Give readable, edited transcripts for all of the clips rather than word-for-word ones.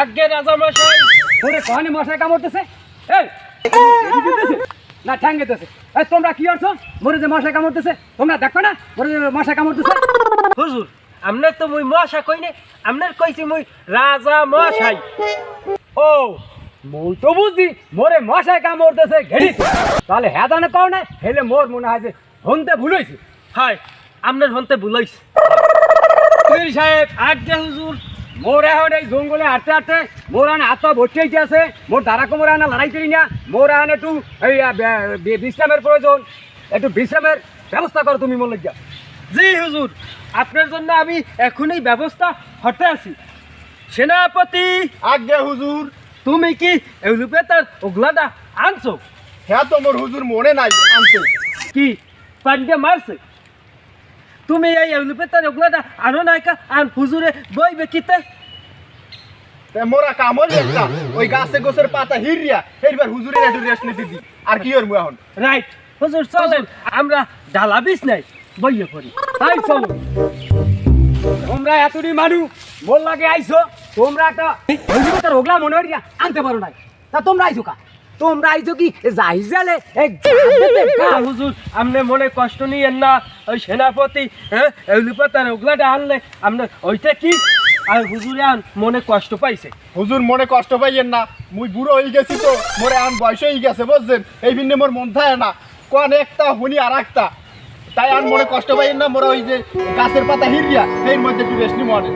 আগে রাজা মশাই ওরে কহানি মশাই কামড়তেছে এই না ঠ্যাঙ্গেতেছে এই তোমরা কি করছো মোরে যে মশাই কামড়তেছে তোমরা দেখো না মোরে যে মশাই কামড়তেছে হুজুর আমনের তো মুই মশা কই না আমনের কইছি মুই রাজা মশাই ও মই তো বুঝি মোরে মশাই কামড়তেছে ঘেড়ি তাহলে হ্যাঁ জানে কও না হেলে মোর মনে হয় যে হনতে ভুল হয়েছে হাই আমনের হনতে ভুলাইছে পীর সাহেব আগে হুজুর মোর এখন এই জঙ্গলে হাঁটতে হাঁটতে মোর আনে হাত বসতে হইতে আছে মোর দ্বারা কোমর আনে লড়াই করি না মোর আনে একটু এই বিশ্রামের প্রয়োজন একটু বিশ্রামের ব্যবস্থা করো তুমি মোর লাগিয়া জি হুজুর আপনার জন্য আমি এখনই ব্যবস্থা হতে আছি সেনাপতি আজ্ঞে হুজুর। তুমি কি এলুপেতার ওগলাটা আনছো হ্যাঁ তো মোর হুজুর মনে নাই আনতে। কি পান্ডে মারছে তুমি এই এলুপেতার ওগলাটা আনো নাই কা আর হুজুরে বইবে কিতে তে মোরা কামড় একটা ওই গাছে গোছের পাতা হিরিয়া এইবার হুজুরের একটু রেস্ট নিতে দি আর কি করবো এখন। রাইট হুজুর চলেন আমরা ডালা বিছ নাই বইয়ে পড়ি তাই চলো তোমরা এতটি মানুষ মোর লাগে আইছো তোমরা একটা তার ওগলা মনে হইয়া আনতে পারো নাই তা তোমরা আইছো কা তোমরা আইছো কি যাই জালে হুজুর আপনি মনে কষ্ট নিয়েন না ওই সেনাপতি হ্যাঁ এলুপেতার ওগলাটা আনলে আপনার ওইটা কি আর হুজুরে আন মনে কষ্ট পাইছে হুজুর মনে কষ্ট পাইয়েন না মুই বুড়ো হয়ে গেছি তো মোরে আন বয়স হয়ে গেছে বুঝছেন এই বিন্দে মোর মন থাকে না কোন একটা হুনি আর একটা তাই আর মনে কষ্ট পাইয়েন না মোরা ওই যে গাছের পাতা হিরিয়া এর মধ্যে একটু রেস্ট নি মনে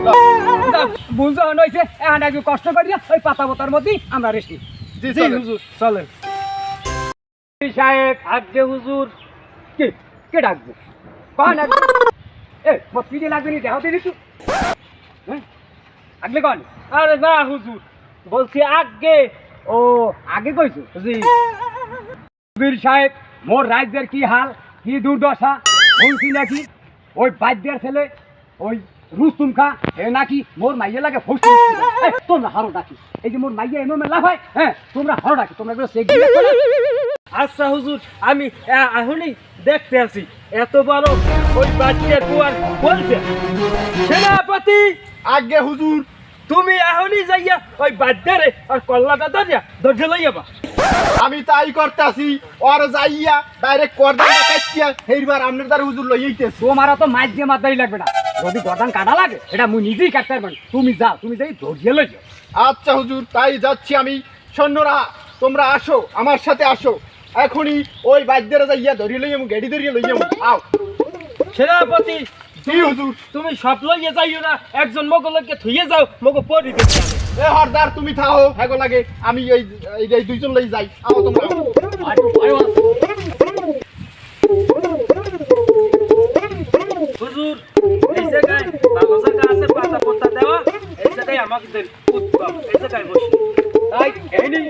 বুঝতে হয়েছে এখন একটু কষ্ট করিয়া ওই পাতা পাতার মধ্যেই আমরা রেস্টি জি জি হুজুর চলেন সাহেব আগে হুজুর কে কে ডাকবো কন এ মোর পিঠে লাগবে নি দেখাতে দিচ্ছু হ্যাঁ আগলে কন আরে না হুজুর বলছি আগে ও আগে কইছো জি বীর সাহেব মোর রাজ্যের কি হাল কি দুর্দশা শুনছি নাকি ওই বাদ্যের ছেলে ওই রুস্তুম খা এ নাকি মোর মাইয়া লাগে ফুসি তোমরা হারো ডাকি এই যে মোর মাইয়া এমন লাভ হয় হ্যাঁ তোমরা হারো ডাকি তোমরা এগুলো চেক দিয়ে আচ্ছা হুজুর আমি এখনই দেখতে আছি এত বড় ওই বাচ্চার কুয়ার বলছে সেনাপতি আজ্ঞে হুজুর। তুমি এখনই যাইয়া ওই বাচ্চারে আর কল্লাটা ধরে লইয়া বা আমি তাই করতেছি ওর যাইয়া ডাইরেক্ট করদানটা কাটিয়া এইবার আপনার দ্বারা হুজুর লইতেছে তোমার তো মাছ দিয়ে মাথায় লাগবে না যদি গদান কাটা লাগে এটা মুই নিজেই কাটতে পারবো তুমি যাও তুমি যাই ধরিয়ে লই যাও আচ্ছা হুজুর তাই যাচ্ছি আমি। সৈন্যরা তোমরা আসো আমার সাথে আসো এখনই ওই বাদ্যেরা যাইয়া ধরিয়ে লইয়া গেড়ি ধরিয়ে লইয়া আও। সেনাপতি জি হুজুর। তুমি সব লইয়া যাইও না একজন মগলকে থুইয়ে যাও মগ পরি দিতে এ হরদার তুমি থাও হেগো লাগে আমি এই দুইজন লই যাই আও তোমরা হুজুর এই জায়গায় ভালো জায়গা আছে পাতা পত্তা দেওয়া এই জায়গায় আমাকে দেন উত্তম এই জায়গায় বসি তাই এই নি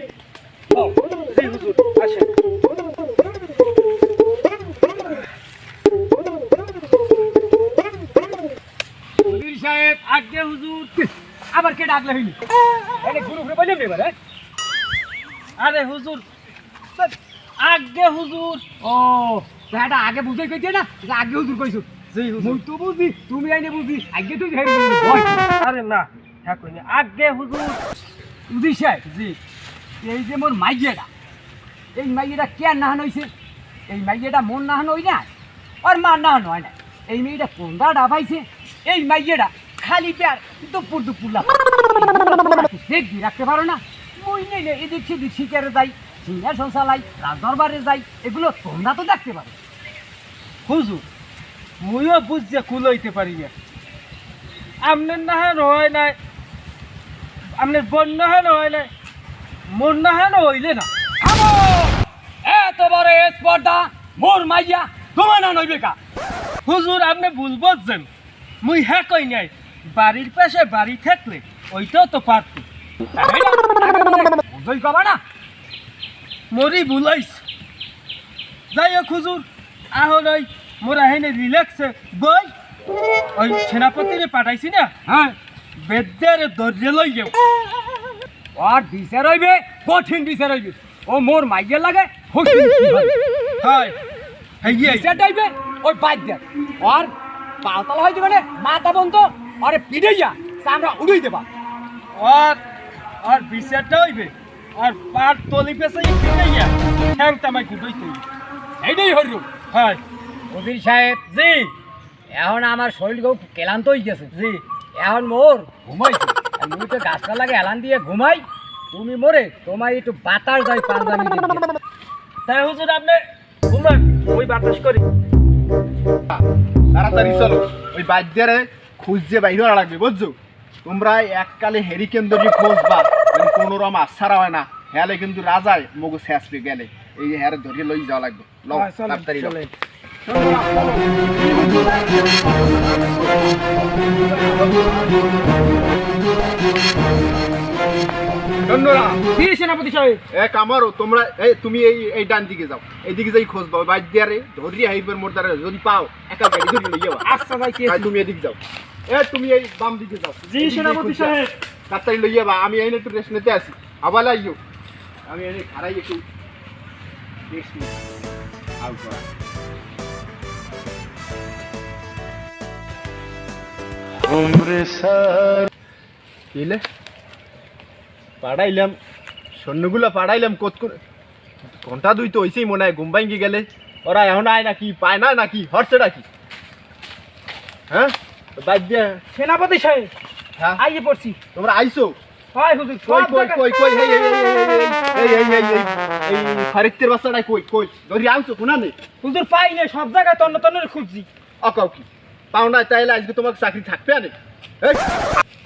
জি হুজুর আসেন বীর সাহেব আগে হুজুর আবার কে ডাকলে হইনি এই গুরু গুরু বললাম রে এবারে আরে হুজুর আগে হুজুর ও তো এটা আগে বুঝাই কইতে না যে আগে হুজুর কইছো জি হুজুর মুই তো বুঝি তুমি আইনে বুঝি আগে তুই হেড ভয় আরে না হ্যাঁ কইনি আগে হুজুর উদির সাহেব জি এই যে মোর মাইয়েটা এই মাইয়েটা কে নাহান হইছে এই মাইয়েটা মন নাহান হই না আর মার নাহান হয় না এই মেয়েটা কোনটা ডাবাইছে এই মাইয়েটা খালি প্যার দুপুর দুপুর লাভ দেখবি রাখতে পারো না মই নেই এদিক সেদিক শিকারে যাই সিংহাসন চালাই রাজদরবারে যাই এগুলো তোমরা তো দেখতে পারো হুজুর মুইও বুঝছে কুলইতে পারি না আপনার নাহান হয় নাই আপনার বোন নাহান হয় নাই মোর নাহান হইলে না এত বড় স্পর্ধা মোর মাইয়া তোমার না নইবে কা হুজুর আপনি ভুল বুঝছেন মুই হ্যাঁ কই নাই বাড়ির পাশে বাড়ি থাকলে ওইটাও তো পারত বুঝই কবা না মরি ভুলাইস যাই হোক হুজুর আহন ওই মোরা হেনে রিল্যাক্সে বই ওই সেনাপতিরে পাঠাইছি না হ্যাঁ বেদ্যের দরজে লই যাও আর বিচার হইবে কঠিন বিচার হইবে ও মোর মাইয়ের লাগে হয় হ্যাঁ বিচার হইবে ওই বাদ্য আর পালতলা হইতে মানে মাথা বন্ধ আরে পিড়াইয়া চামড়া উড়াই দেবা আর আর বিচারটা হইবে আর পার তলি পেছে ফিটাইয়া ঠ্যাং তামাই কুটাইতে হইবে এইটাই হইল হয় উজির সাহেব জি এখন আমার শরীর খুব ক্লান্ত হয়ে গেছে জি এখন মোর ঘুমাইছে আমি তো গাছটা লাগে এলান দিয়ে ঘুমাই তুমি মোরে তোমার একটু বাতাস যায় পাঞ্জাবি দিয়ে তাই হুজুর আপনি ঘুমান ওই বাতাস করি তাড়াতাড়ি চলো ওই বাদ্যারে খুঁজছে বাইরে লাগবে বুঝছো তোমরা এককালে হেরিকেন ধরে খোঁজবা কোনো রকম আশারা হয় না হেলে কিন্তু রাজায় মগু শেষ পেয়ে গেলে এই যে হ্যারে ধরে লই যাওয়া লাগবে লও তাড়াতাড়ি লও ধন্যবাদ কি সেনাপতি সাহেব এক আমারও তোমরা এই তুমি এই ডান দিকে যাও এইদিকে যাই খোঁজবা ওই বাদ্যারে ধরিয়া হাইবার মোর দ্বারা যদি পাও একা গাড়ি ধরে লই যাবা আচ্ছা ভাই কি তুমি এদিকে যাও তুমি এই বাম দিকে যাও জি সেনাপতি সাহেব তাড়াতাড়ি লই যাবা আমি এই একটু রেস্ট নিতে আসি আবার লাইও আমি এই খারাই একটু রেস্ট নিই আউট করা কিলে পাড়াইলাম সৈন্যগুলো পাড়াইলাম কত ঘন্টা দুই তো হইছেই মনে হয় ঘুম ভাঙ্গি গেলে ওরা এখন আয় নাকি পায় না নাকি হরছে নাকি হ্যাঁ বাদ দিয়া সেনাপতি সাহেব হ্যাঁ আইয়ে পড়ছি তোমরা আইছো হয় হুজুর কই সব কই জায়গায়- কই কই এই ফারিকতের বাচ্চাটাই কই কই ধরি আনছো কোনা নেই হুজুর পাই না সব জায়গায় তন্ন তন্ন খুঁজছি অকাও কি পাও না তাইলে আজকে তোমাকে চাকরি থাকবে আনে এই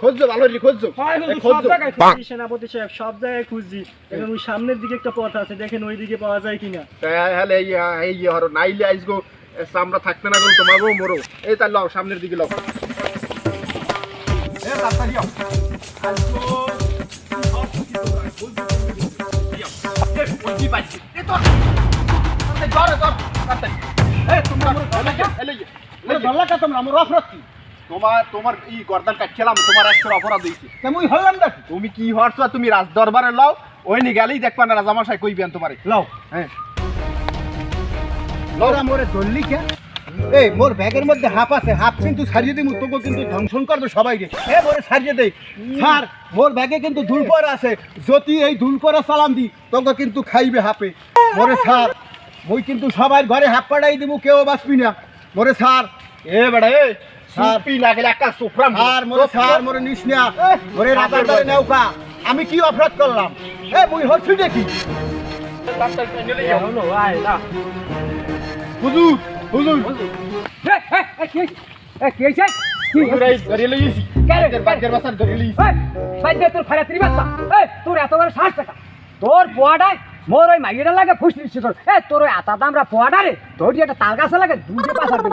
খোঁজছো ভালো রে খোঁজছো হয় হুজুর সব খোঁজছো জায়গায় খুঁজছি সেনাপতি সাহেব সব জায়গায় খুঁজছি এবং ওই সামনের দিকে একটা পথ আছে দেখেন ওই দিকে পাওয়া যায় কিনা তাহলে এই হরো নাইলে আজগো আমরা থাকবে না গো তোমাকেও মরো এই তাহলে লও সামনের দিকে লও এ তাড়াতাড়ি আও তোমার ই গর্দান কাটছিলাম তোমার একটা অপরাধ হয়েছে কেমন হলাম দেখ তুমি কি হরছো তুমি রাজ দরবারে লও ওই নি গেলেই দেখবা না রাজামশাই কইবেন তোমারে লও হ্যাঁ ওরা মোরে ধরলি কে এই মোর ব্যাগের মধ্যে হাফ আছে হাফ কিন্তু ছাড়িয়ে দিমু তোকে কিন্তু ধ্বংসন করবে সবাই রে এ মোরে ছাড়িয়ে দেই স্যার মোর ব্যাগে কিন্তু ধুলপর আছে যদি এই ধুলপরে সালাম দি তোকে কিন্তু খাইবে হাফে মোরে স্যার মই কিন্তু সবার ঘরে হাফ পাড়াই দিমু কেউ বাঁচবি না মোরে স্যার এ বেড়া এ স্যার। সুপি না গেলে একটা সুফরাম স্যার মোরে নিস না মোরে রাজার ধরে নেওকা আমি কি অপরাধ করলাম এ মুই হচ্ছি দেখি এখনো আয় না হুজুর হুজুর কি হয়েছে কি হুজুর এই ধরে লইছি বাগের বাসার ধরে লইছি তোর ফারাত্রি বাচ্চা তোর এত বড় সাহস টাকা তোর পোয়াটায় মোর ওই মাইয়েরা লাগে ফুসলিছি তোর তোর ওই আতা দামরা পোয়াটা রে তোর যে একটা তাল গাছে লাগে দুধে পাশার দিন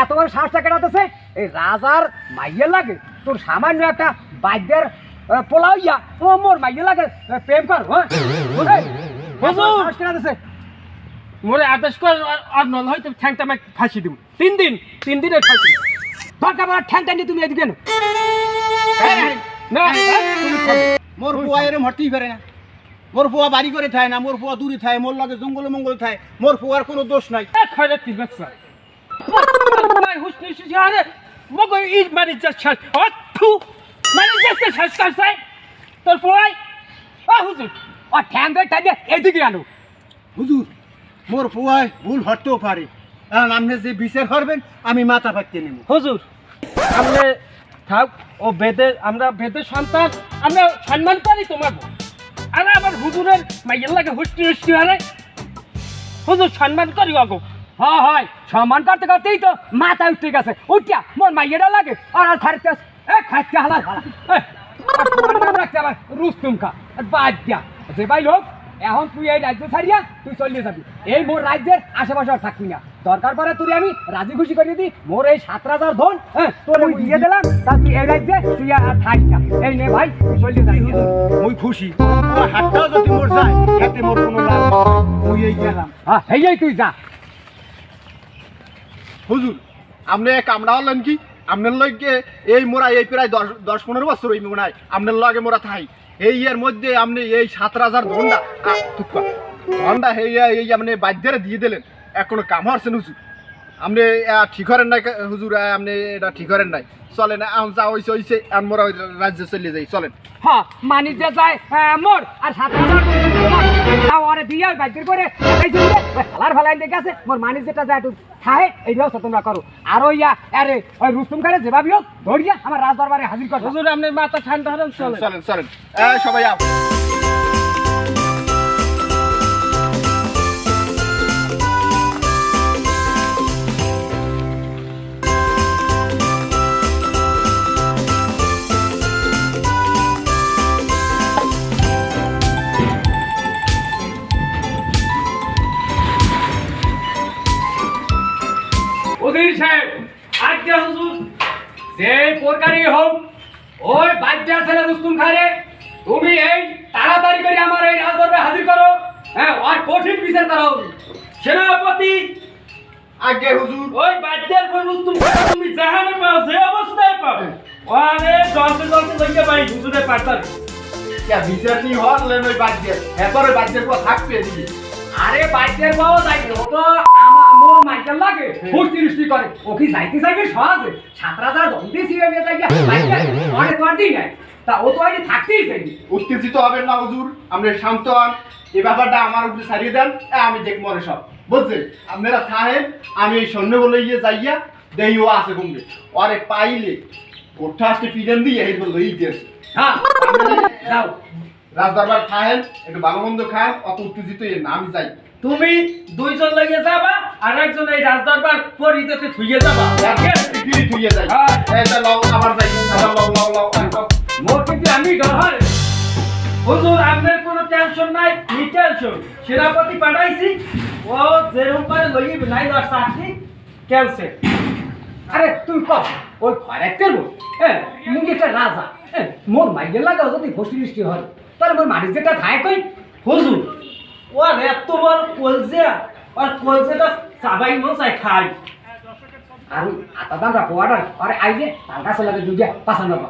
এত বড় সাহস টাকা আছে এই রাজার মাইয়ের লাগে তোর সামান্য একটা বাদ্যের পোলাইয়া ও মোর মাইয়ের লাগে প্রেম কর সাহস কেনা আছে মোরে আদেশ কর আর নল হয়তো ঠ্যাংটা আমি ফাঁসি দিব 3 দিনের ফাঁসি দরকার পড়া ঠ্যাং টানি তুমি এদিকে না তুমি খাবে। মোর বুয়া এরম হরতেই পারে না মোর বুয়া বাড়ি করে থাকে না মোর বুয়া দূরে থাকে মোর লাগে জঙ্গলে মঙ্গল থাকে মোর বুয়ার কোনো দোষ নাই খয়রাত কি বাচ্চা ভাই হুসনি সিহারে মগো ইজ মারি যাচ্ছে অথু মারি যাচ্ছে সস্তা সাই তোর পড়াই হুজুর ও ঠ্যাং টানি এদিকে আনো হুজুর মোর বুয়ায় ভুল হরতেও পারে কারণ আপনি যে বিচার করবেন আমি মাথা পাকতে নেব হুজুর আপনি থাক ও আমরা বেদের সন্তান আমরা সম্মান করি তোমার আর আমার হুজুরের মাইয়ের লাগে হুষ্টি হারে হুজুর সম্মান করি অগো হ্যাঁ হয় সম্মান করতে করতেই তো মাথা উঠতে গেছে উঠিয়া মোর মাইয়েটা লাগে আর আর খাইতে খাইতে হালা রাখতে আবার রুস্তুম খা বাদ দিয়া যে ভাই লোক এখন তুই এই রাজ্য ছাড়িয়া তুই চলিয়ে যাবি এই মোর রাজ্যের আশেপাশে আর থাকবি না দরকার পরে তুই আমি রাজি খুশি করিয়ে দিই মোর এই 7,000 ধন তোর দিয়ে দিলাম তা তুই এই রাজ্যে তুই আর থাকিস না এই নে ভাই তুই চলিয়ে যাবি মুই খুশি আমার হাতটাও যদি মোর যায় এতে মোর কোনো লাভ নাই। মুই এই গেলাম হ্যাঁ এই তুই যা হুজুর আপনি কামড়া হলেন কি আপনার লগে এই মোরা এই প্রায় 10-15 বছর এই মনে হয় আপনার লগে মোরা থাই এই এর মধ্যে আপনি এই 7,000 ধন্ডা এই আপনি বাদ্যের দিয়ে দিলেন এখনো কাম হরছেন হুজুর আপনি ঠিক করেন নাই হুজুর, আপনি এটা ঠিক করেন নাই। চলেন এখন যা হইছে হইছে, এখন মোরা ওই রাজ্যে চলে যাই, চলেন। হ্যাঁ মানিক যে যায় মোর আর 7,000 ওরে দিয়ে বাইকের করে এই যে হালার ফালাই দেখে আছে মোর মানিক যেটা যায় একটু খায় এই ব্যবস্থা তোমরা করো। আর ওই আরে ওই রুস্তম খারে যেভাবে হোক ধরিয়া আমার রাজ দরবারে হাজির করো। হুজুর আপনার মাথা ঠান্ডা হলেন, চলেন। চলেন চলেন সবাই আও। উজির সাহেব আজ্ঞা হুজুর, যে প্রকারই হোক ওই বাচ্চা ছেলে রুস্তম খারে তুমি এই তাড়াতাড়ি করে আমার এই রাজদরবারে হাজির করো। হ্যাঁ আর কঠিন বিচার করো। সেনাপতি, আগে হুজুর। ওই বাচ্চার পর রুস্তুম খারে তুমি জাহানে পাও, যে অবস্থায় পাও ওরে জলতে জলতে লইয়া পাই হুজুরের পাঠার। বিচার নি হলেন ওই বাদ্যের, এরপরে বাদ্যের পর থাকবে এদিকে। আরে বাইকের বাবা যাইবে ও তো আমার মোর মাইকেল লাগে ফুর্তি দৃষ্টি করে ও কি যাইতে চাইবে সহজে 7,000 দন্ডি সিয়ে নিয়ে যাইয়া বাইকে অনেক তোর দিন নাই তা ও তো আইনি থাকতেই চাইনি। উত্তেজিত হবেন না হুজুর, আপনি শান্ত হন। এই ব্যাপারটা আমার উপরে ছাড়িয়ে দেন, আমি দেখবো মনে সব বুঝছেন। আপনারা থাকেন, আমি এই সৈন্যগুলো ইয়ে যাইয়া দেই ও আছে কমবে ওরে পাইলে কোঠা আসতে পিডেন দিয়ে এই বললো এই দিয়েছে। হ্যাঁ যাও রাজদরবার খায়েন, একটু ভালো মন্দ খান, অত উত্তেজিত না আমি যাই। তুমি দুইজন লাগিয়ে যাবা আর একজন এই রাজদরবার পরিতেতে থুইয়ে যাবা। ধুইয়ে যাই। এই যে লও, আবার যাই, আবার লও লও লও লও। মোর কিন্তু আমি ডর হয়। হুজুর আপনার কোনো টেনশন নাই, নি টেনশন। সেনাপতি পাঠাইছি, ও যেরকম করে লইয়ে নাই দশ চাকরি ক্যান্সেল। আরে তুমি কও ওই খয়রাতের লোক হ্যাঁ মুই একটা রাজা হ্যাঁ মোর মাইকেল লাগাও যদি ফুর্তি দৃষ্টি হয় তাহলে মোর মানিক যেটা থাকে কই হুজুর ওর এত বড় কলজা, আর কলজাটা চাবাই মন চাই খাই। আর ওই আতা দামরা পোয়াটার আরে আইলে তার কাছে লাগে দুইটা পাঁচান বাবা।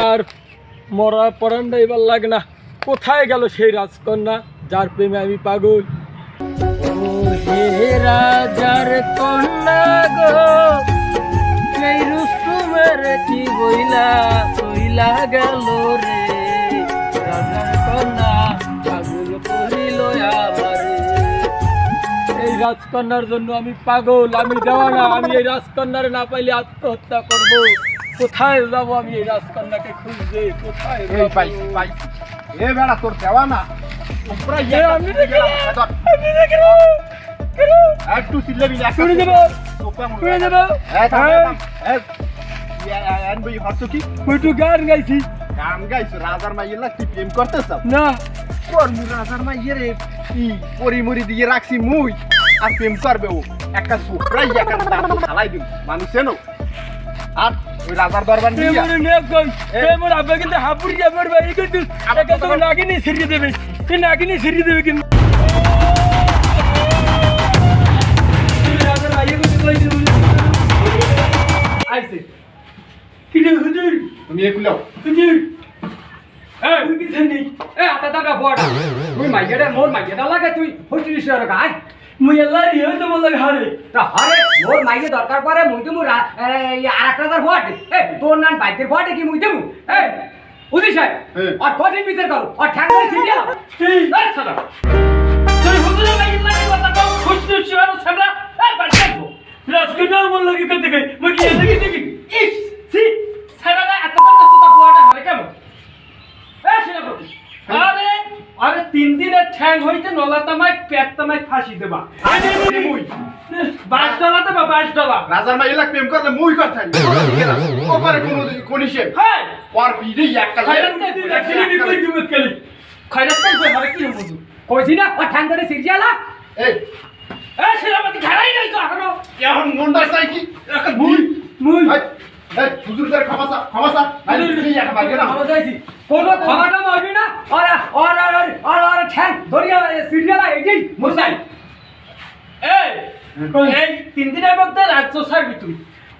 আর মরা পরান্ডা এবার লাগে না। কোথায় গেল সেই রাজকন্যা যার প্রেমে আমি পাগল? ও হে রাজার কন্যা গো, সেই রুস্তুমের কি বইলা বইলা গেল রে। রাজার কন্যা পাগল করিল আমারে। এই রাজকন্যার জন্য আমি পাগল, আমি দেওয়ানা। আমি এই রাজকন্যার না পাইলে আত্মহত্যা করব। কোথায় যাবো আমি এই রাজকন্যাকে খুঁজতে? কোথায় এই পাই পাই এ বেড়া তোর দেওয়া না উপরে ইয়ে আমি দেখি একটু সিলেবি না করে দেব, করে দেব। বই হরছো কি একটু গান গাইছি গান গাইছো? রাজার মাইয়ের লাগ তুই প্রেম করতেছ না? করমু রাজার মাইয়ের কি পরিমরি দিয়ে রাখছি মুই, আর প্রেম করবে ও একটা সুপ্রাই একটা দাম খালাই দিন মানুষ চেনো। আর ওই রাজার দরবার নিয়ে প্রেমরে নেক কই প্রেমর আবে কিন্তু হাপুরি আমার বাড়ি কিন্তু একা তো নাগিনি ছিড়িয়ে দেবে, এই নাগিনি ছিড়িয়ে দেবে কিন্তু। রাজার ভাইয়ে কিন্তু কই দিল আইছে কি রে হুজুর? তুমি এগুলো হুজুর এই কি জানি এ আতা দামরা পোয়াটা তুই মাইকেটা মোর মাইকেটা লাগে তুই ফুর্তি দৃষ্টি আর গায় মুই আল্লাহ রিও তো বলে হারে তা হরে মোর মাইকে দরকার পড়ে মুই তো আর একটা হাজার ভোট এ তোর নান বাইকের ভোটে কি মুই দেবো এ উদি সাহেব আর কঠিন বিচার করো আর ঠ্যাং করে ছিড়িয়া এই এই সালা তুই হুজুরের লাগি লাগি কথা কও, খুশি শিওর ছাড়া এই বাড়ি রাজকন্যা আমার লাগি করতে গই মুই কি দেখি দেখি ইস সি ছাড়া না এত কথা কথা পোয়াটা হারে কেমন? এ সেনাপতি আরে আরে 3 দিনের ঠ্যাং হইতে নলা তামাই পেট তামাই ফাঁসি দেবা। আরে মুই $22 দেবা, $22। রাজার মাইয়ের লাগ প্রেম করলে মুই করতাম ও করে কোন হিসেব হ্যাঁ ওর পিড়ে একটা খয়রাত কই অ্যাকচুয়ালি কই দিমু কেলি খয়রাত কই হারে কি বলু কইছি না আর ঠ্যাং করে ছিড়িয়া লা এই এ সেনাপতি ঘাড়াই নাই তো এখনো। এখন মনটা চাই কি একটা মুই মুই এই হুজুরদের ক্ষমা নাইলে তুই একটা বাইরে না আমরা যাইছি কোনো ক্ষমাটা মারবি না আর আর আর আর আর ঠ্যাং ধরিয়া ছিড়িয়া লা এই মুসাই এই এই 3 দিনের মধ্যে রাজ্য ছাড়বি তুই।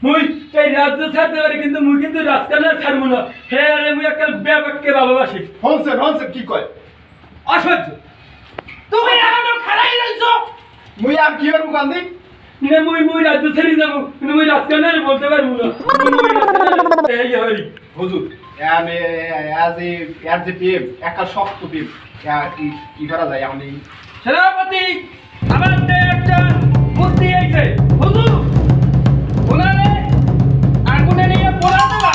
মুই এই রাজ্য ছাড়তে পারি কিন্তু মুই কিন্তু রাজকান্না ছাড়বো না। হে আরে মুই একটা ব্যাপককে ভালোবাসি। হনসেন কি কয় অসহ্য তুমি এখনো খালাই রইছো মুই আর কি করবো কান্দি নে মুই রাজ্য ছেড়ে যাব কিন্তু মুই রাজকানের বলতে পারবো না মুই রাজকানের এই হই হুজুর এর যে প্রেম একটা শক্ত প্রেম কি করা যায় আমি সেনাপতি আমার একটা বুদ্ধি আইছে হুজুর ওনারে আগুনে নিয়ে পোড়া দেবা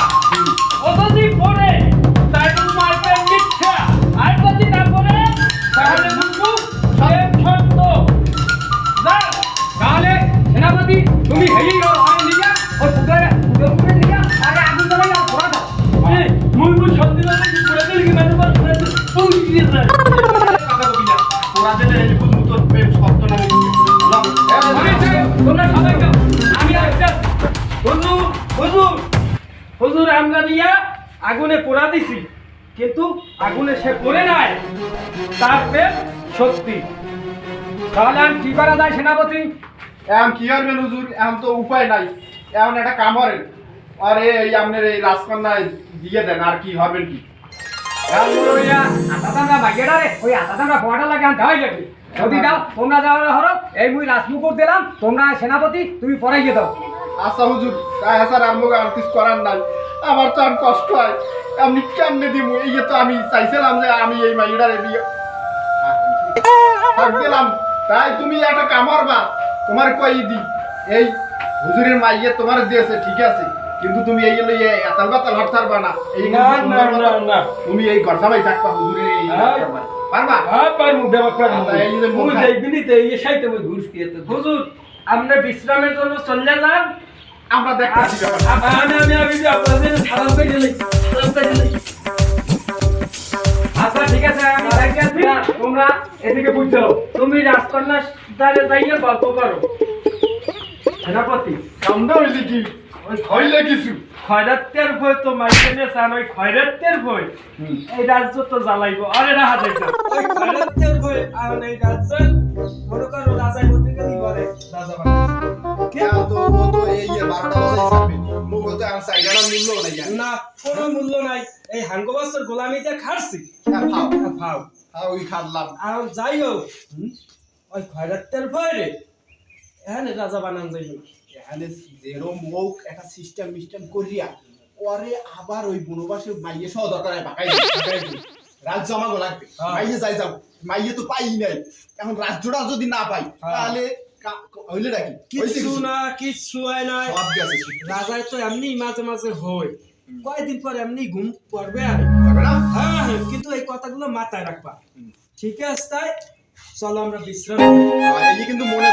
ও যদি পড়ে তাই তো মারবে মিথ্যা আর যদি না পড়ে তাহলে বুঝবো সব সত্য যা তাহলে সেনাপতি তুমি হেই রো আর নিয়া ও পুকুরে নিয়া আরে আগুন জ্বালাই আর পোড়া দাও মুই সত্যি বলে কি পোড়া দিলে কি মানে বল তুই কি জানিস কথা কবি না ওরা যেন এই বুঝু তোর প্রেম শক্ত না তোমরা সবাই যাও আমি একটা হুজুর আমরা নিয়া আগুনে পোড়া দিছি কিন্তু আগুনে সে পড়ে নাই তার প্রেম সত্যি তাহলে আর কি করা যায় সেনাপতি এখন কি করবেন হুজুর এখন তো উপায় নাই এখন একটা কাম করেন আর এই আপনার এই রাজকন্যা দিয়ে দেন আর কি হবেন কি আতাদামরা বাইয়েডা রে ওই আতাদামরা পোয়াটা লাগে আন দাই যাবে যদি দাও তোমরা যাওয়ার হরো এই মুই রাজমুকুট দিলাম তোমরা সেনাপতি তুমি পড়াইয়ে দাও আচ্ছা হুজুর তাই স্যার আর মুখ আর কিছু করার নাই আমার তো আর কষ্ট হয় আপনি কেমনে দিব এই তো আমি চাইছিলাম যে আমি এই মাইডারে দিয়ে দিলাম তাই তুমি একটা কামড়বা তোমার কই দি এই হুজুরের মাইয়ে তোমার দিয়েছে ঠিক আছে কিন্তু তুমি এই লইয়ে এতাল বাতাল হরতারবা না এই না তুমি এই ঘর সবাই থাকবা হুজুরের এই পারবা হ্যাঁ পারমু ব্যবস্থা এই যে মুই যাইবিনি তে এই সাইতে মুই ঘুরছি এত হুজুর আমরা বিশ্রামের জন্য চলে যান আমরা দেখতেছি আমি আপনাদের সালাম করে দিই আচ্ছা ঠিক আছে আমি দেখতেছি তোমরা এদিকে বুঝছো তুমি রাজকন্যার দ্বারে যাইয়ে গল্প করো সেনাপতি কামটা হইলে কি ওই হইলে কিছু খয়রাতের ভয় তো মাইকেনে চান ওই খয়রাতের ভয় এই রাজ্য তো জ্বালাইব আরে রাহা যাইতা ওই খয়রাতের ভয় আর এই রাজ্য মনে করো রাজাই বলতে গেলি বলে রাজা কেউ তো ও তো এই 12টা বাজে ছাড়বে মুখ তো আর সাইডানা মূল্য নাই না কোনো মূল্য নাই এই হাঙ্গবাসের গোলামিতে খাচ্ছি ফাও ফাও ফাও ওই খাদলাম আর যাই হোক ওই খয়রাতের ভয় রে এখানে রাজা বানান যাইব এখানে যেরম মুখ একটা সিস্টেম করিয়া পরে আবার ওই বনবাসে মাইয়ে সহ দরকার বাকাই রাজ জমাগো লাগবে মাইয়ে যাই যাও মাইয়ে তো পাই নাই এখন রাজ্যটা যদি না পাই তাহলে হইলে নাকি কিচ্ছু হয় নাই সব গেছে রাজায় তো এমনি মাঝে মাঝে হয় কয়েকদিন পর এমনি ঘুম পড়বে আর হবে না হ্যাঁ কিন্তু এই কথাগুলো মাথায় রাখবা ঠিক আছে তাই চলো আমরা বিশ্রাম করি। এই কিন্তু মনে